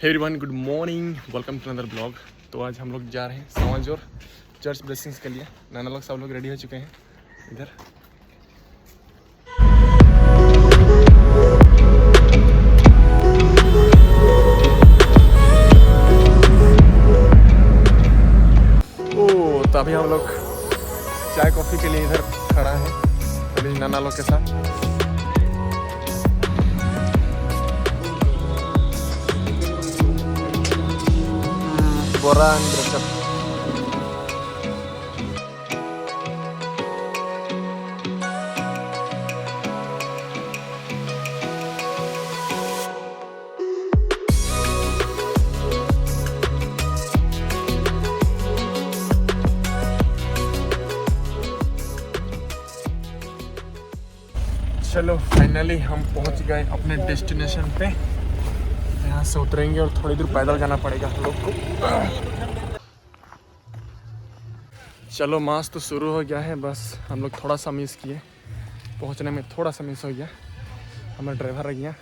Hey everyone, good morning, welcome to another blog. तो आज हम लोग जा रहे हैं समाज और चर्च ब्लेसिंग्स के लिए। नाना लोग सब लोग रेडी हो चुके हैं इधर। तो अभी हम लोग चाय कॉफ़ी के लिए इधर खड़ा है अभी नाना लोग के साथ। बोरा चलो फाइनली हम पहुंच गए अपने डेस्टिनेशन पे। यहाँ से उतरेंगे और थोड़ी दूर पैदल जाना पड़ेगा हम लोग को। चलो मास तो शुरू हो गया है, बस हम लोग थोड़ा सा मिस किए, पहुंचने में थोड़ा सा मिस हो गया। हमारा ड्राइवर रह गया।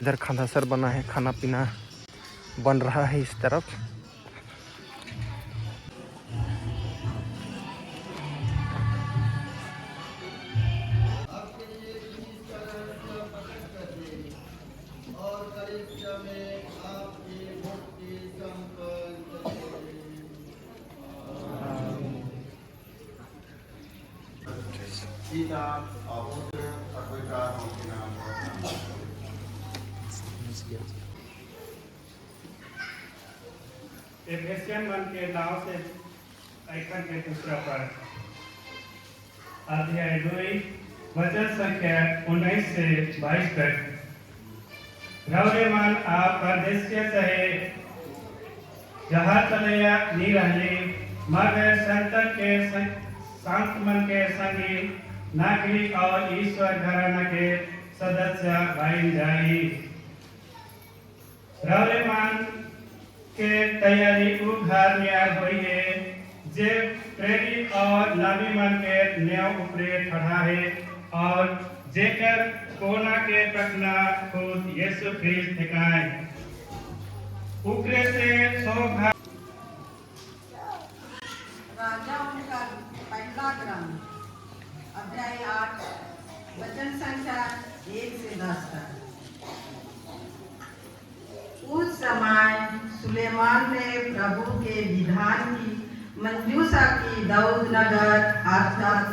इधर खंडासर बना है, खाना पीना बन रहा है इस तरफ। एक क्रिश्चियन मन के नाव से आइकन के दूसरा पर अध्याय 2 वचन संख्या 19 से 22 तक। रवरेमान आप परदेशिया सहे जहाँ चलया नी रहली मगर संतन के शांत मन के संगी नागरिक और ईश्वर घराना के सदस्य बन जाई। रवरेमान के तैयारी घर न्याय हुई है जे प्रेरित और नबी मन के न्याय ऊपरे खड़ा है और जेकर कोना के प्रकना खुद यीशु ख्रिस्त दिखाए ऊपरे से शोभा राजा उनका पहला ग्रंथ अध्याय 8 वचन संख्या 1 से 10 तक। उस समय सुलेमान ने प्रभु के विधान की मंजूसा की दाऊद नगर अर्थात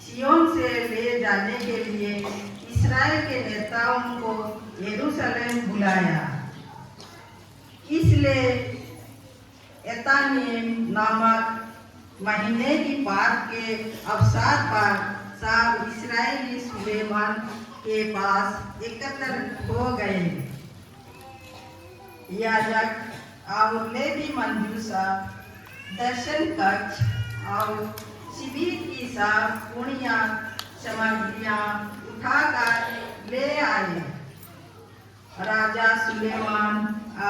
सिय्योन से ले जाने के लिए इस्राएल के नेताओं को यरूशलेम बुलाया। इसलिए एतानीम नामक महीने की पात के अवसर पर सब इस्राएली सुलेमान के पास एकत्र हो गए। याजक और लेवी मंजूसा दर्शन कक्ष और शिविर की सब पुण्य सामग्रियां उठाकर ले आए। राजा सुलेमान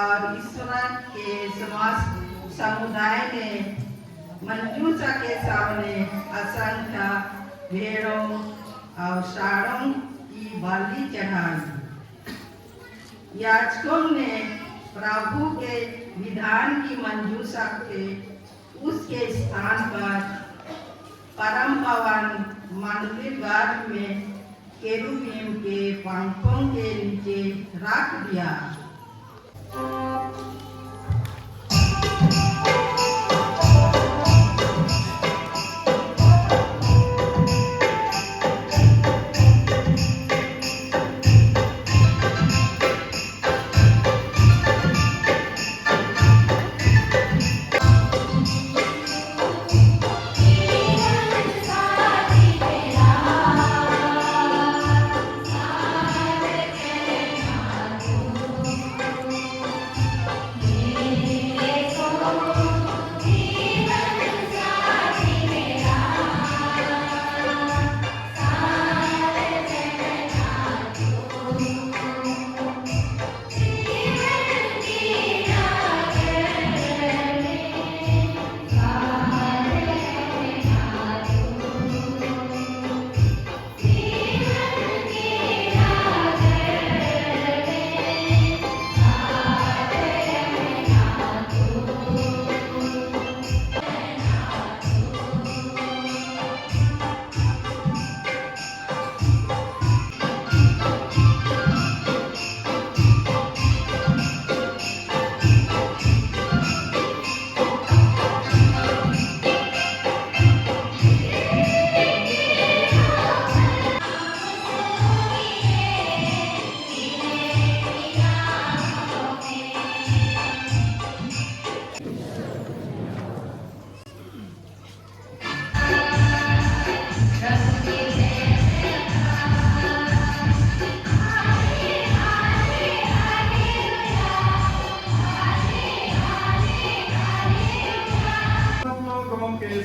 और ईश्वर के समस्त समुदाय ने मंजूसा के सामने असंख्य भेड़ों और साड़ों की बलि चढ़ाई। याजकों ने प्रभु के विधान की मंजूसा के उसके स्थान पर परम पवन मंदिर गर्भ में केरुबीम के पंखों के नीचे रख दिया।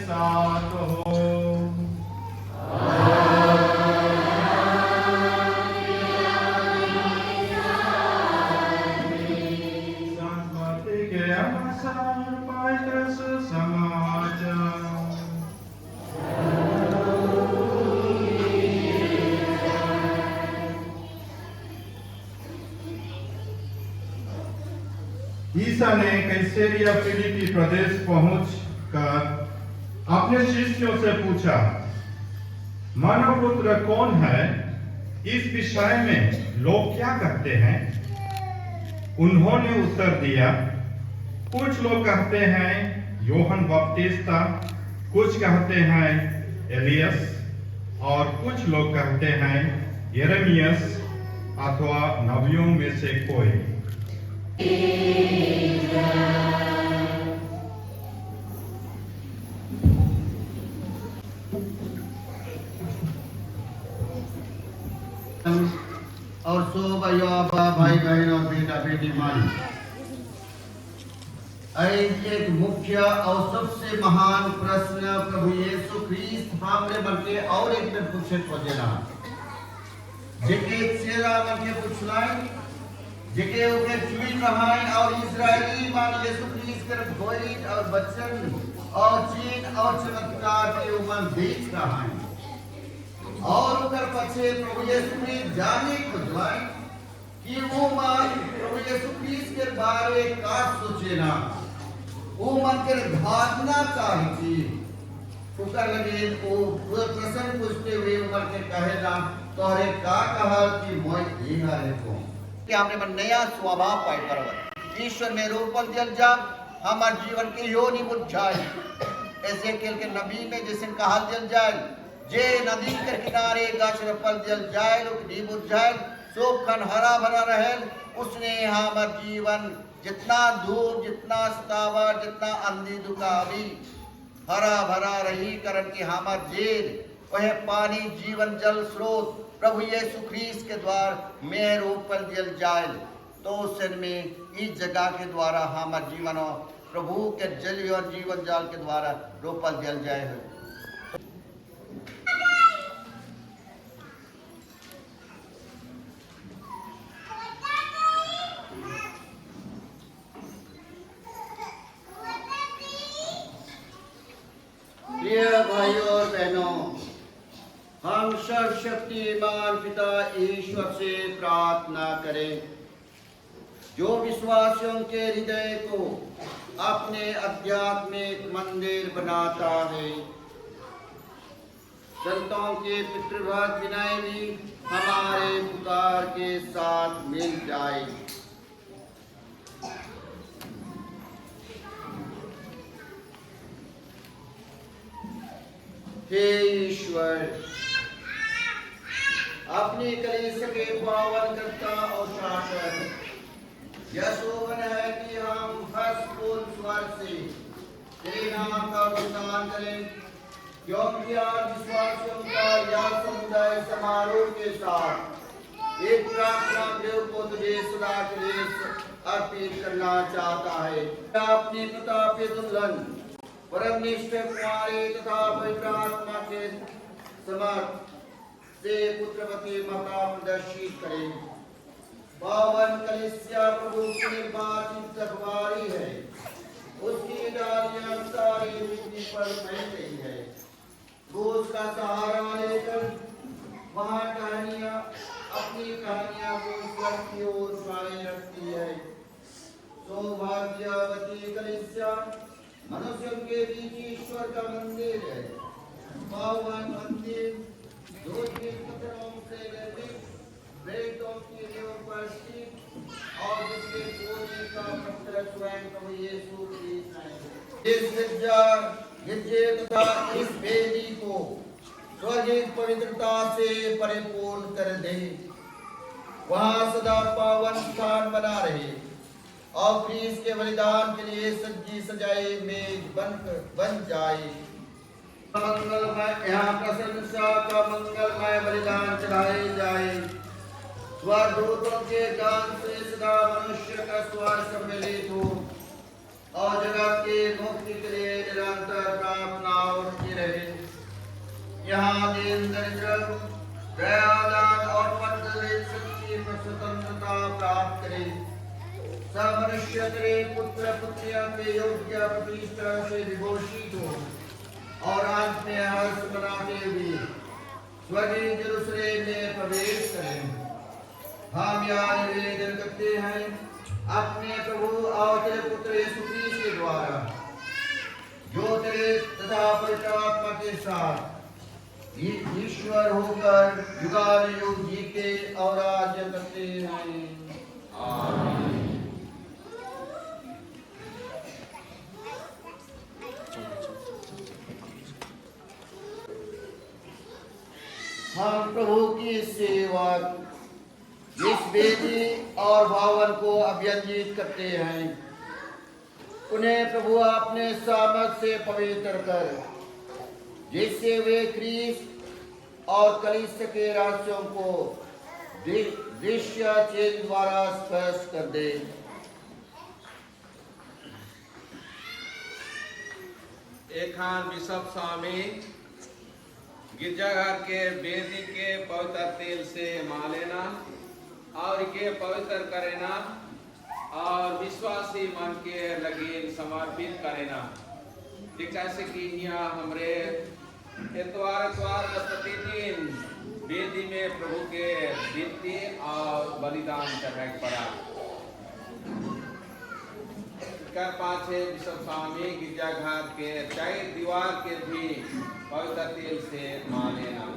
साथ हो। संस्कृति के अनुसार पवित्र सुसमाचार। ईसा ने कैसरिया फिलिप्पी प्रदेश पहुंचकर अपने शिष्यों से पूछा, मानव पुत्र कौन है? इस विषय में लोग क्या कहते हैं? उन्होंने उत्तर दिया, कुछ लोग कहते हैं यूहन्ना बपतिस्ता, कुछ कहते हैं एलियस और कुछ लोग कहते हैं यिर्मयाह अथवा नबियों में से कोई। और सो भाई बहन और बेटा बेटी मानी, एक मुख्य और सबसे महान प्रश्न प्रभु यीशु ख्रीस्त हमरे मन के और एक दिन पूछे खोजेना जेके चेला मन के पूछलाय जेके ओके चुन रहा है और इजरायली मान यीशु ख्रीस्त कर भोई और वचन और चिन्ह और चमत्कार के मन देख रहा है और उधर पछे प्रभु यीशु ख्रीस्त जाने खोजवाय कि वो मान प्रभु यीशु ख्रीस्त के बारे का सोचे ना, वो मन के धारणा चाहिए उकर लगे वो प्रश्न पूछते हुए उमर के कहे ना तोहरे का कहा कि मैं ये हारे को कि हमने मन नया स्वभाव पाए परवर ईश्वर में रूपन दिल जा हमार जीवन के यो नहीं बुझ जाए ऐसे केल के नबी में जैसे कहा दिल जाए जे नदी के किनारे गाछ रपल दिल जाए लोग नहीं बुझ जाए सब खन हरा भरा रहे उसने हमार जीवन जितना धूप जितना सतावा जितना अंधी दुखावी हरा भरा रही करन के हमार जेल वह पानी जीवन जल स्रोत प्रभु यीशु ख्रीस्त के द्वार में रोपल दिल जाए तो सन में इस जगह के द्वारा हमार जीवन प्रभु के जल और जीवन जाल के द्वारा रोपल दिल जाए है। प्रिय भाइयों और बहनों, हम सर्वशक्तिमान पिता ईश्वर से प्रार्थना करें जो विश्वासियों के हृदय को अपने आध्यात्मिक मंदिर बनाता है। संतों के पितृभक्त विनय भी हमारे पुकार के साथ मिल जाए। हे ईश्वर, अपनी कलीसिया के पावन करता और शासक, यह शोभन है कि हम हर्षपूर्ण स्वर से तेरे नाम का गुणगान करें, क्योंकि आज विश्वासियों का यह समुदाय समारोह के साथ एक प्रार्थना देव को तुझे सदा के लिए अर्पित करना चाहता है। अपनी प्रतापी दुल्हन परम निष्ठ कुमारी तथा पवित्र आत्मा के समर्थ से पुत्रवती माता प्रदर्शित करें। पावन कलीसिया प्रभु की निर्वाचित रखवाली है, उसकी डालियां सारी पृथ्वी पर फैल गई है। रोज का सहारा लेकर वहाँ कहानियां अपनी कहानियां को ईश्वर की ओर उठाए रखती है। सौभाग्यवती कलीसिया मनुष्यों के बीच ईश्वर का मंदिर है। पावन मंदिर जो कि पत्थरों से निर्मित बेटों की नींव पर स्थित और जिसके कोने का पत्थर स्वयं प्रभु यीशु ख्रीस्त है। इस गिरजे तथा इस वेदी को स्वर्गीय पवित्रता से परिपूर्ण कर दे, वहाँ सदा पावन स्थान बना रहे और ख्रीस्त के बलिदान के लिए सज्जी सजाए मेज बन जाए। मंगलमय यहाँ प्रशंसा का मंगलमय बलिदान चढ़ाए जाए। स्वर्गदूतों के गान से सदा मनुष्य का स्वर सम्मिलित हो। और जगत के मुक्ति के लिए निरंतर प्रार्थना उठती रहे। यहाँ दीन दरिद्र दयादान और पवित्र शक्ति पर स्वतंत्रता प्राप्त करे। सब मनुष्य तेरे पुत्र पुत्रियों के योग्य प्रतिष्ठा से विभूषित हो और अंत में हर्ष मनाते हुए स्वर्गीय यरूशलेम में प्रवेश करें। हम यहाँ निवेदन करते हैं अपने प्रभु और तेरे पुत्र यीशु मसीह के द्वारा, जो तेरे तथा पवित्र आत्मा के साथ ईश्वर होकर युगानुयुग जीते और राज्य करते हैं। आमीन। हम प्रभु की सेवा इस बेदी और भावन को अभियंजित करते हैं। उन्हें प्रभु अपने सामर्थ से पवित्र कर, जिससे वे क्रिस्त और कलीसिया के रहस्यों को दृश्य चिन्ह द्वारा स्पर्श कर दे। एखान बिशप स्वामी गिरजाघर के वेदी के पवित्र तेल से मा लेना और के पवित्र करेना और विश्वासी मन के लगे समर्पित करेना। जैसे कि यहाँ हमरे इतवार प्रतिदिन वेदी में प्रभु के विनती और बलिदान चढ़ाई पड़ा कर पाछे बिशप स्वामी गिरजाघर के चाहे दीवार के भी पवित्र तेल से मा लेना।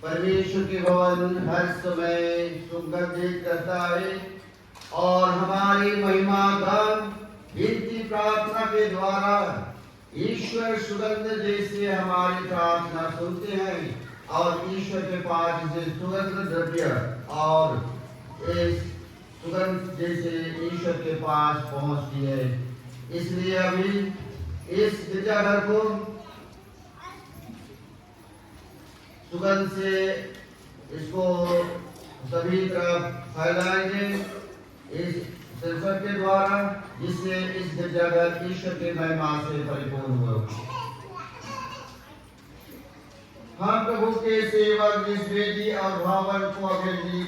परमेश्वर के भवन हर समय सुगंधित करता है और हमारी महिमा गान विनती प्रार्थना के द्वारा ईश्वर सुगंध जैसे हमारी प्रार्थना सुनते हैं और ईश्वर के पास इसे सुगंध द्रव्य और इस सुगंध जैसे ईश्वर के पास पहुंचती है। इसलिए अभी इस गिरजाघर को सुगंध से इसको सभी तरफ फैलाएंगे इस सिरफत के द्वारा, जिससे इस जगत ईश्वर के महिमा से परिपूर्ण हो। हम प्रभु के सेवक इस वेदी और भवन को अभिवृद्धि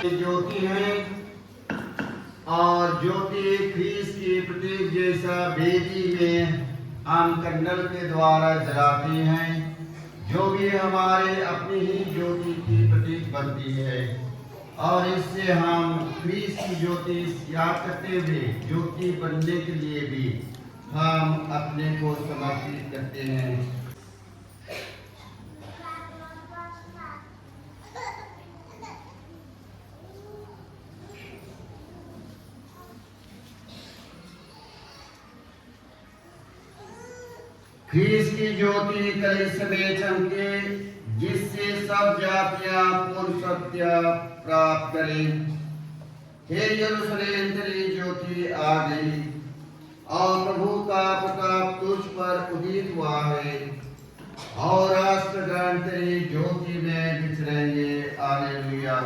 ज्योति है और ज्योति ख्रीस्त के प्रतीक जैसा वेदी में हम कंडल के द्वारा जलाते हैं, जो भी हमारे अपनी ही ज्योति की प्रतीक बनती है। और इससे हम ख्रीस्त की ज्योति याद करते हुए ज्योति बनने के लिए भी हम अपने को समर्पित करते हैं। ख्रीस्त की ज्योति कलिसिया में चमके, जिससे सब जातियां पूर्ण सत्य प्राप्त करें। हे यरूशलेम, तेरी ज्योति आ गई और प्रभु का प्रताप तुझ पर उदित हुआ है और राष्ट्रगण तेरी ज्योति में विचरेंगे। हालेलुया।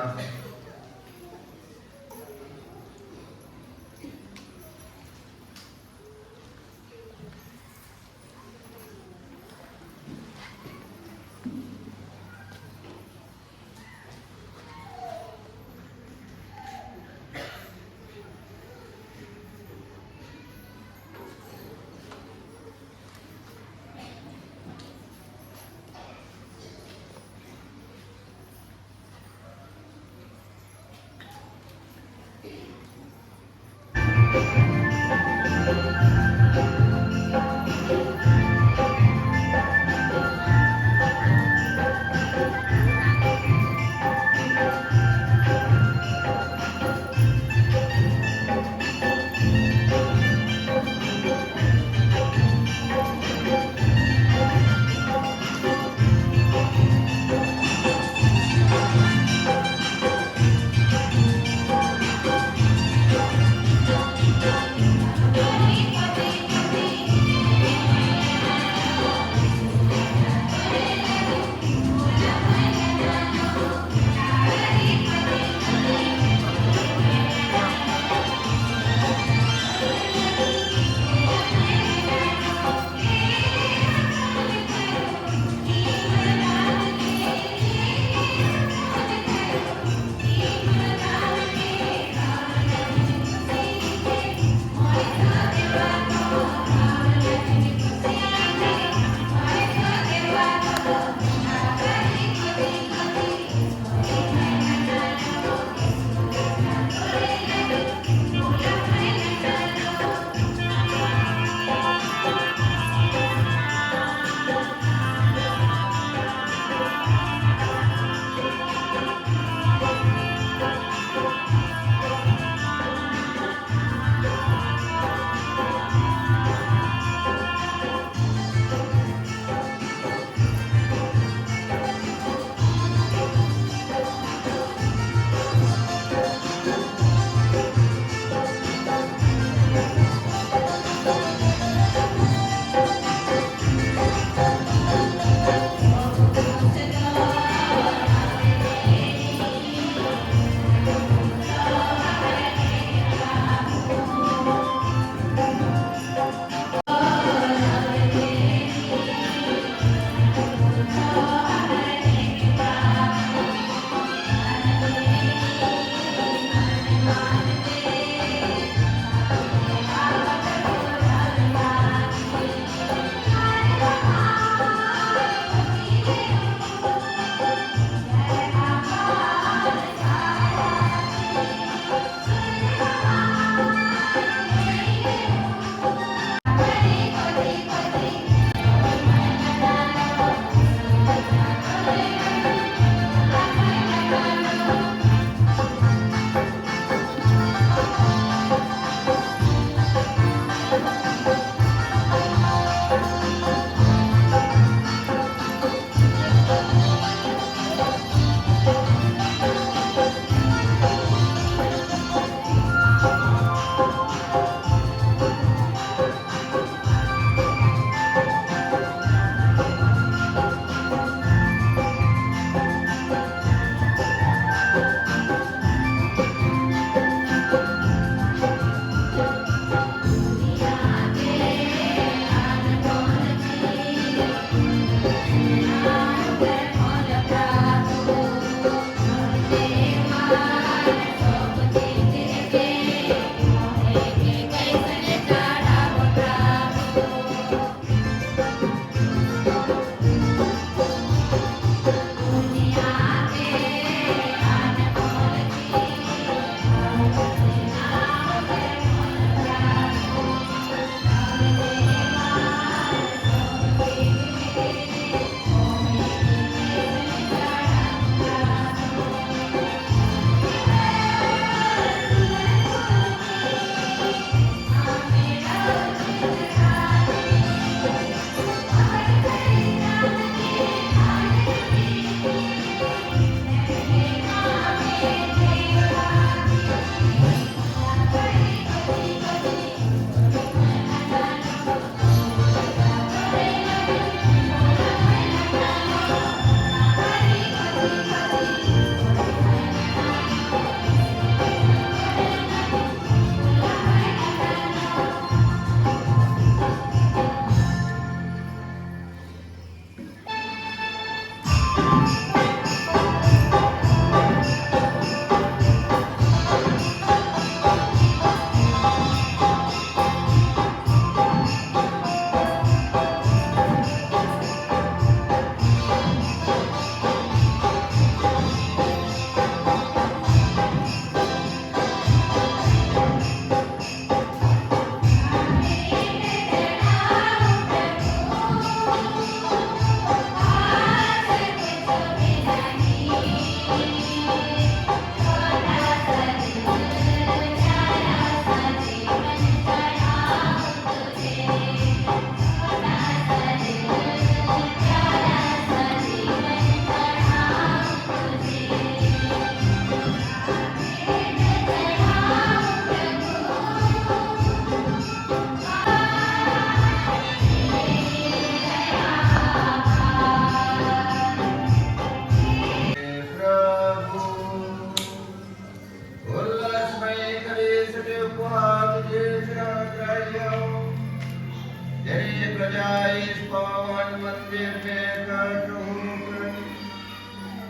तेरी प्रजा इस पावन मंदिर में एकत्र होकर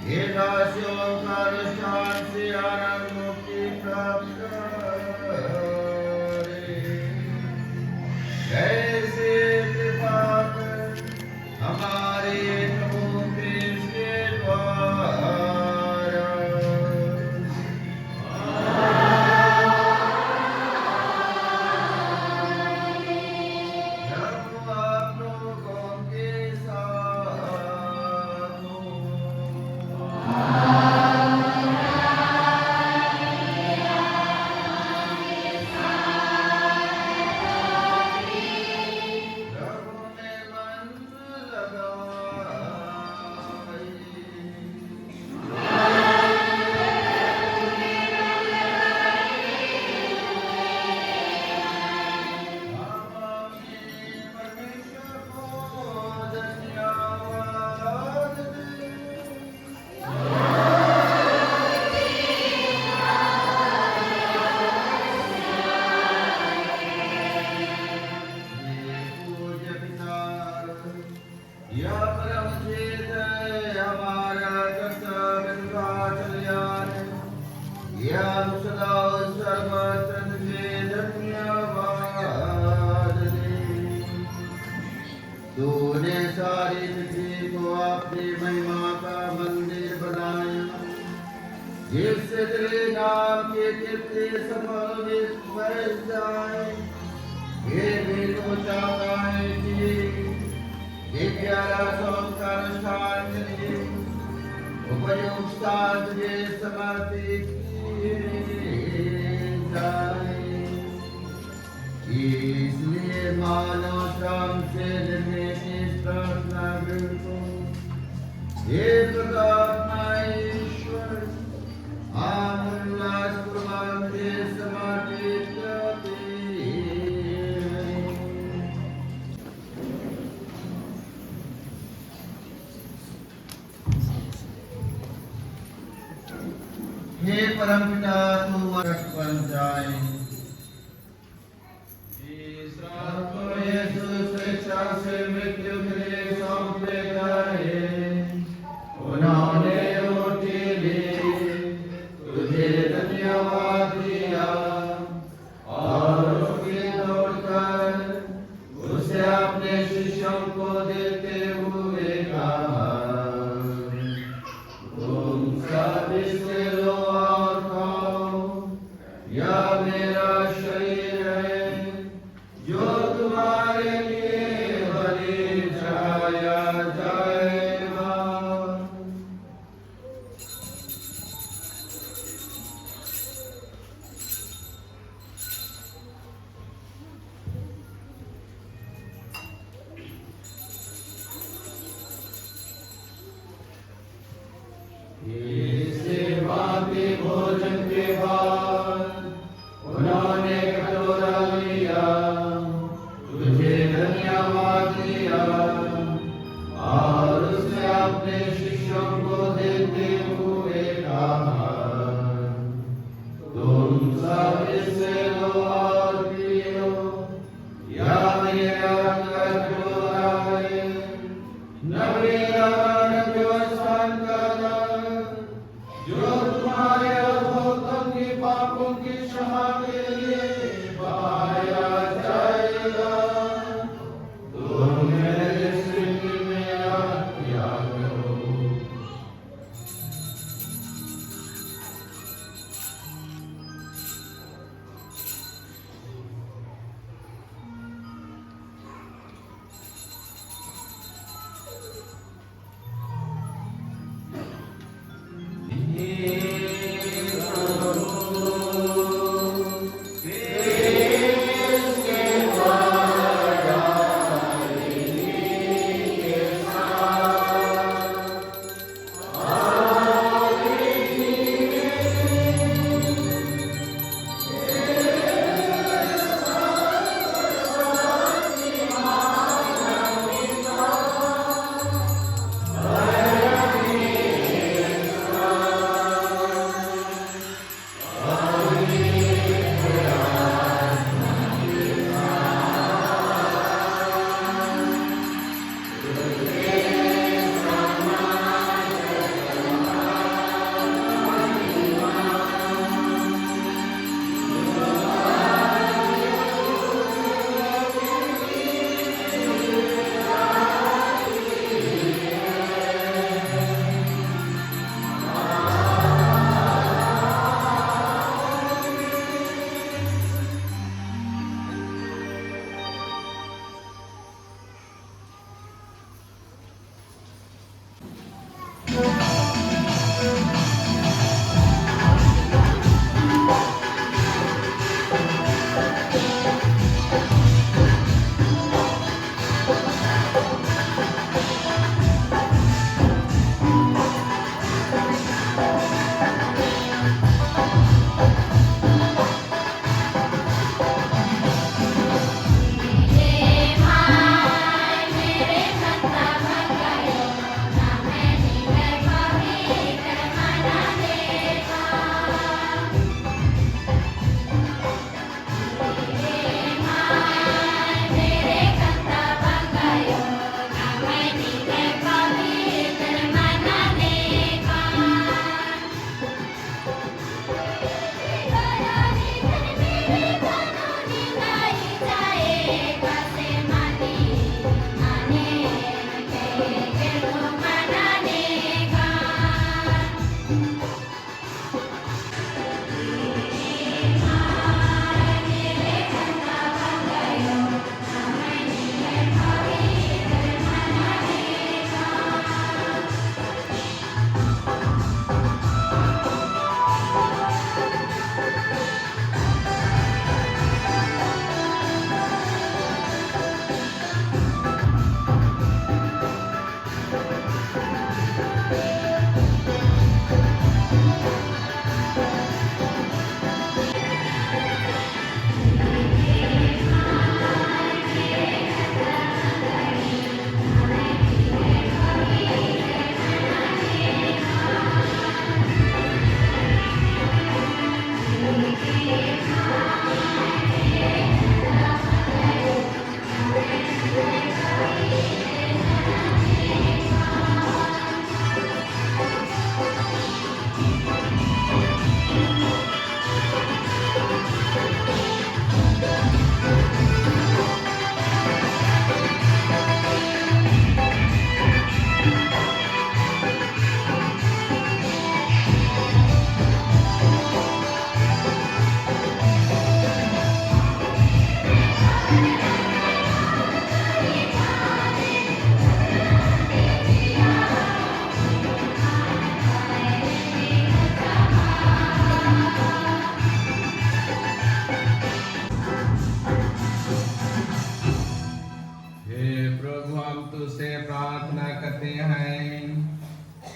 ये दासियों का अनुष्ठान से आनंद मुक्ति प्राप्त करे। ऐसे कृपा कर हमारे प्रभु कृष्ण के द्वारा तूने सारी पृथ्वी को अपनी महिमा का मंदिर बनाया, जिससे तेरे नाम की कीर्ति समर्पित बढ़ जाए। ये भी तो चाहता है कि ये प्यारा सोम का अनुष्ठान के लिए उपयुक्त स्थान तुझे समर्पित किए जाए। इसलिए मानव श्रम से निर्मित इस प्रार्थना को हे परमात्मा ईश्वर हम उल्लासपूर्वक तुझे समर्पित करते हैं। हे परमपिता तू वर्ष बन जाए। यीशु स्वेच्छा से मृत्यु के लिए सौंपे गए, उन्होंने रोटी ली, तुझे धन्यवाद दिया और रोटी तोड़कर उसे अपने शिष्यों को देते हुए कहा, तुम सब इससे लो और खाओ, यह मेरा शरीर है जो तुम्हारे लिए बलि चढ़ाया जाएगा। इसके बाकी भोजन के बाद उन्होंने कटोरा लिया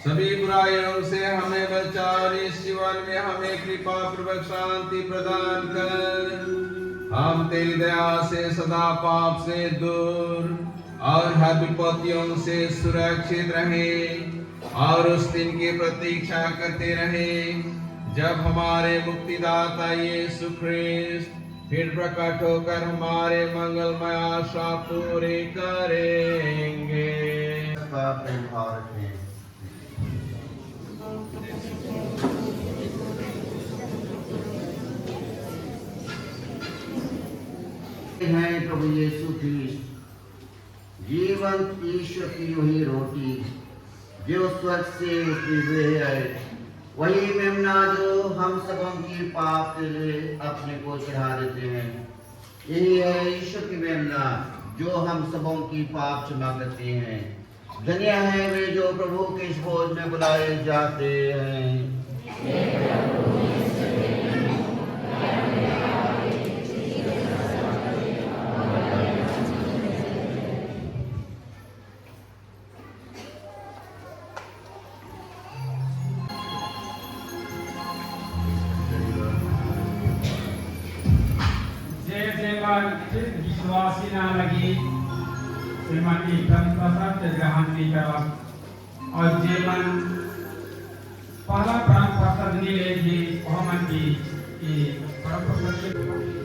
सभी बुराइयों से हमें बचा और इस जीवन में हमें कृपा पूर्वक शांति प्रदान कर। हम तेरी दया से सदा पाप से दूर और हर विपत्तियों से सुरक्षित रहे और उस दिन की प्रतीक्षा करते रहे जब हमारे मुक्तिदाता यीशु ख्रिस्त फिर प्रकट होकर हमारे मंगलमय आशा पूरी करेंगे। का प्रेम भाव रखें। हैं प्रभु यीशु ख्रिस्त जीवंत ईश्वर की वही रोटी जो स्वर्ग से उतरी हुई है, वही मेमना जो हम सबों की पाप के लिए अपने को चढ़ा देते हैं। यही है ईश्वर की मेमना जो हम सबों की पाप क्षमा करते हैं। धन्य है वे जो प्रभु के इस भोज में बुलाए जाते हैं। विश्वासी ना लगी श्रीमती प्रसाद ग्रहण नहीं करा और जेमन पहला प्राण प्रसाद नहीं लेगी वह की परम प्रसाद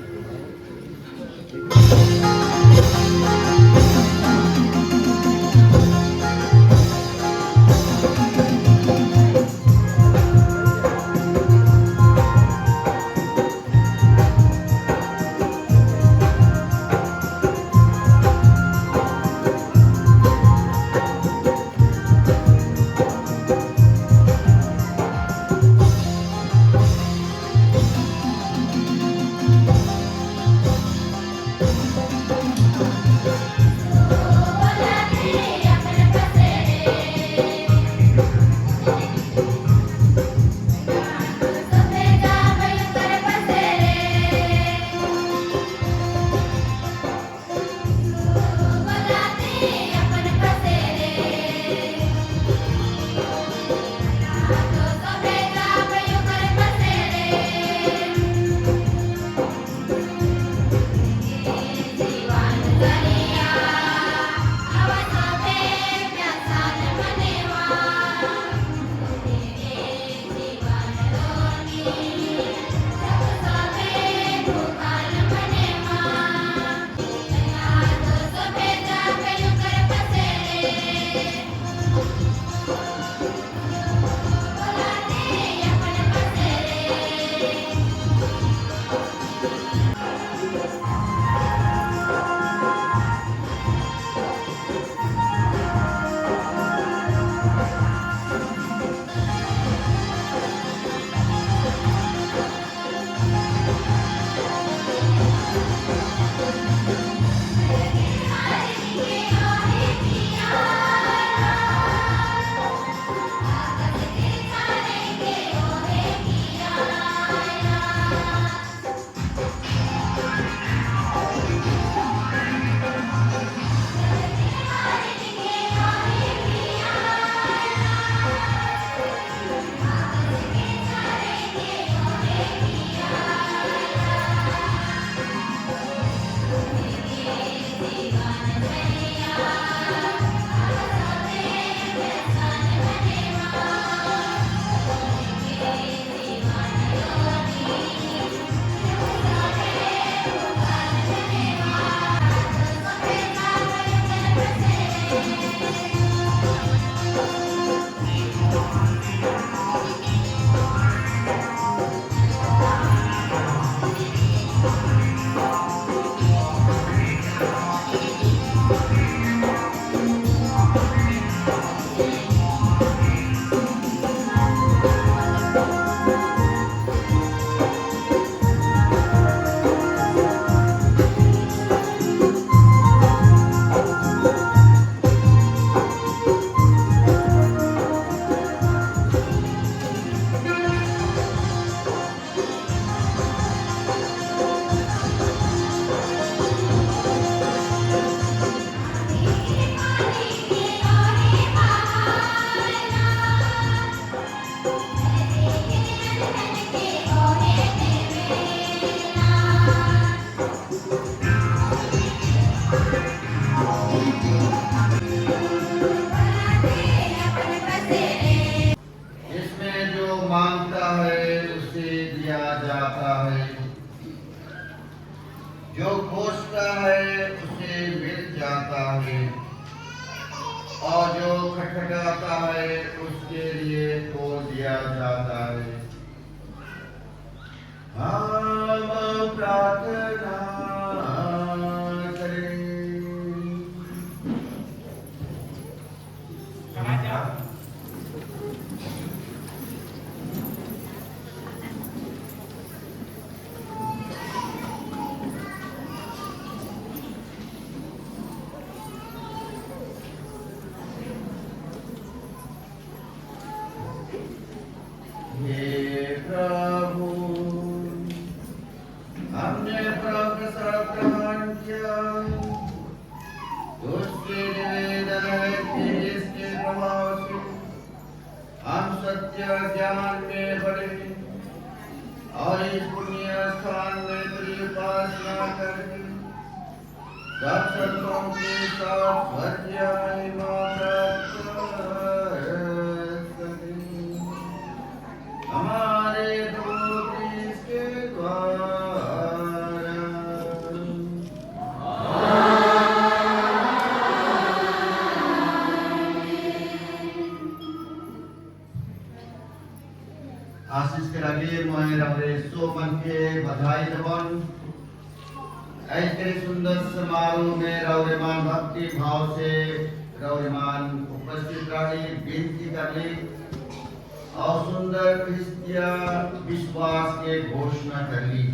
इसमें जो मांगता है उसे दिया जाता है, जो खोजता है उसे मिल जाता है, और जो खटखटाता है उसके लिए खोल दिया जाता है। हम प्रार्थना करें। हे प्रभु, हमने प्रभु साथ ग्रहण किया, उसके निवेदन है कि इसके प्रभाव से हम सत्य ज्ञान में बढ़े और इस पुण्य स्थान में तेरी उपासना करके सब संतों के साथ सत्य महिमा प्राप्त कर सकें। हमारे प्रभु क्रिस्त के द्वारा। आशीष के लगे मोहे रवरे सो मन के बधाई दबन ऐसे सुंदर समारोह में रवरेमान भक्ति भाव से रवरेमान उपस्थित रही विनती करने और सुंदर क्रिस्तिया विश्वास के घोषणा कर ली।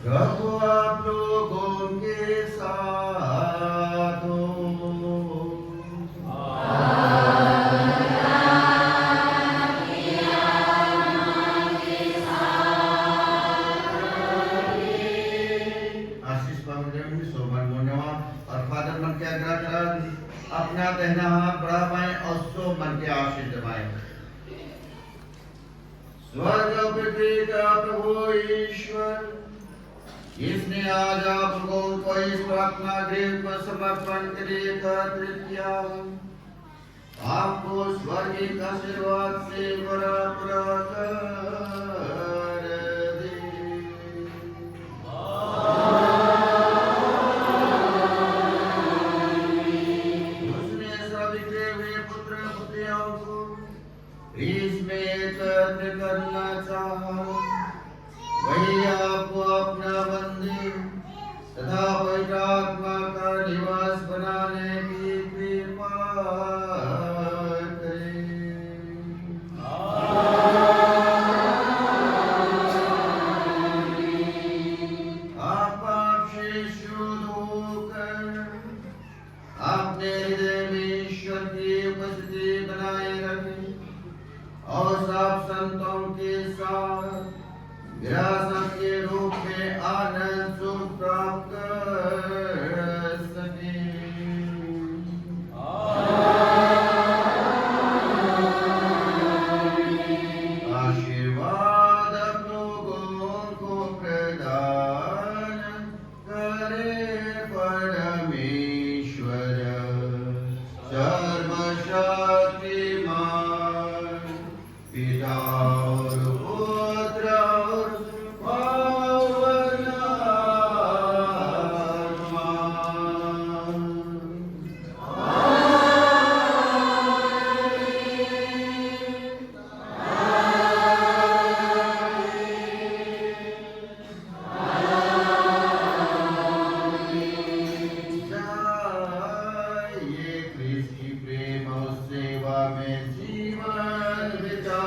प्रभु आप लोगों के साथ हो। आशीष पावन सोमन मोनवा और फादर मन के आग्रह कर अपना दहना हाथ बढ़ाएं और सो मन के आशीष दबाएं। स्वर्ग और पृथ्वी का प्रभु ईश्वर, इसने आज आप लोगों को इस प्रार्थना गृह को समर्पण के लिए एकत्रित किया, आपको स्वर्गीय आशीर्वाद से भरा पूरा कर दे। उसने सभी के हुए पुत्र पुत्रियों को इसमें एकत्र करना चाहा, वही आपको अपना मंदिर तथा पवित्र आत्मा का निवास बनाने की कृपा करे। आप पाप से शुद्ध होकर अपने हृदय में ईश्वर की उपस्थिति बनाए रखें और सब संतों के साथ विरासत के रूप में आनंद सुख प्राप्त कर सकें। पिता और पुत्र और पवित्र आत्मा। ये कृषि प्रेम और सेवा में जीवन बिताए।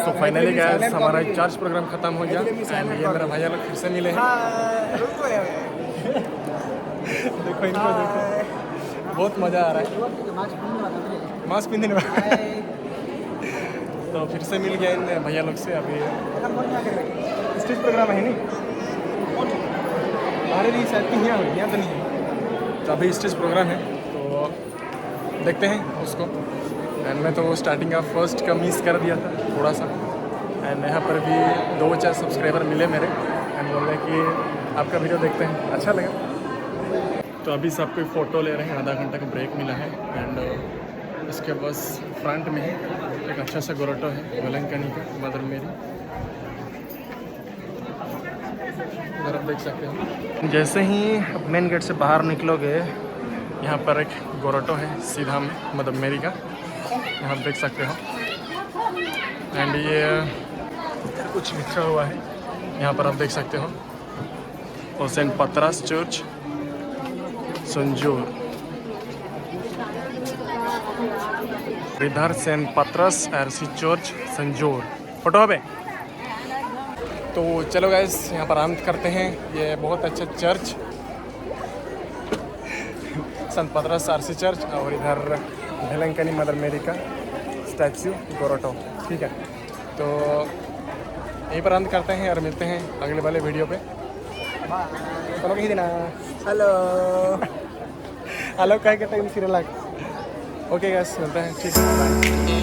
तो फाइनली गाइस हमारा चर्च प्रोग्राम खत्म हो गया एंड ये मेरा भैया लोग फिर से मिले हैं। देखो इनको देखो, बहुत मज़ा आ रहा है मास्क पहनने में। तो फिर से मिल गया इन भैया लोग से। अभी स्टेज प्रोग्राम है नहीं हमारे लिए शायद कि यहाँ तो नहीं है, तो अभी स्टेज प्रोग्राम है तो देखते हैं उसको। एंड मैं तो स्टार्टिंग का फर्स्ट का मिस कर दिया था थोड़ा सा। एंड यहाँ पर भी 2-4 सब्सक्राइबर मिले मेरे एंड बोल रहे कि आपका वीडियो देखते हैं, अच्छा लगा। तो अभी सब कोई फ़ोटो ले रहे हैं, आधा घंटा का ब्रेक मिला है एंड इसके बस फ्रंट में ही एक अच्छा सा गोरोटो है वेलंकनी का मदर मेरी। इधर आप देख सकते हो। जैसे ही मेन गेट से बाहर निकलोगे यहाँ पर एक गोरोटो है सीधा में मदर मेरी का, यहाँ आप देख सकते हो। एंड ये कुछ लिखा हुआ है यहाँ पर आप देख सकते हो, और सेंट पतरस चर्च संजोर, इधर सेंट पतरस आरसी चर्च संजोर फोटो पे। तो चलो गाइस यहाँ पर आरंभ करते हैं। ये बहुत अच्छा चर्च संत पतरस आरसी चर्च, और इधर वेलंकनी मदर मेरी का स्टैचू गोरोटो। ठीक है, तो यहीं पर अंत करते हैं और मिलते हैं अगले वाले वीडियो पे। चलो कहीं देना हेलो हेलो क्या कहते हैं फिर अलग। ओके गाइस, मिलते हैं। ठीक है, बाय।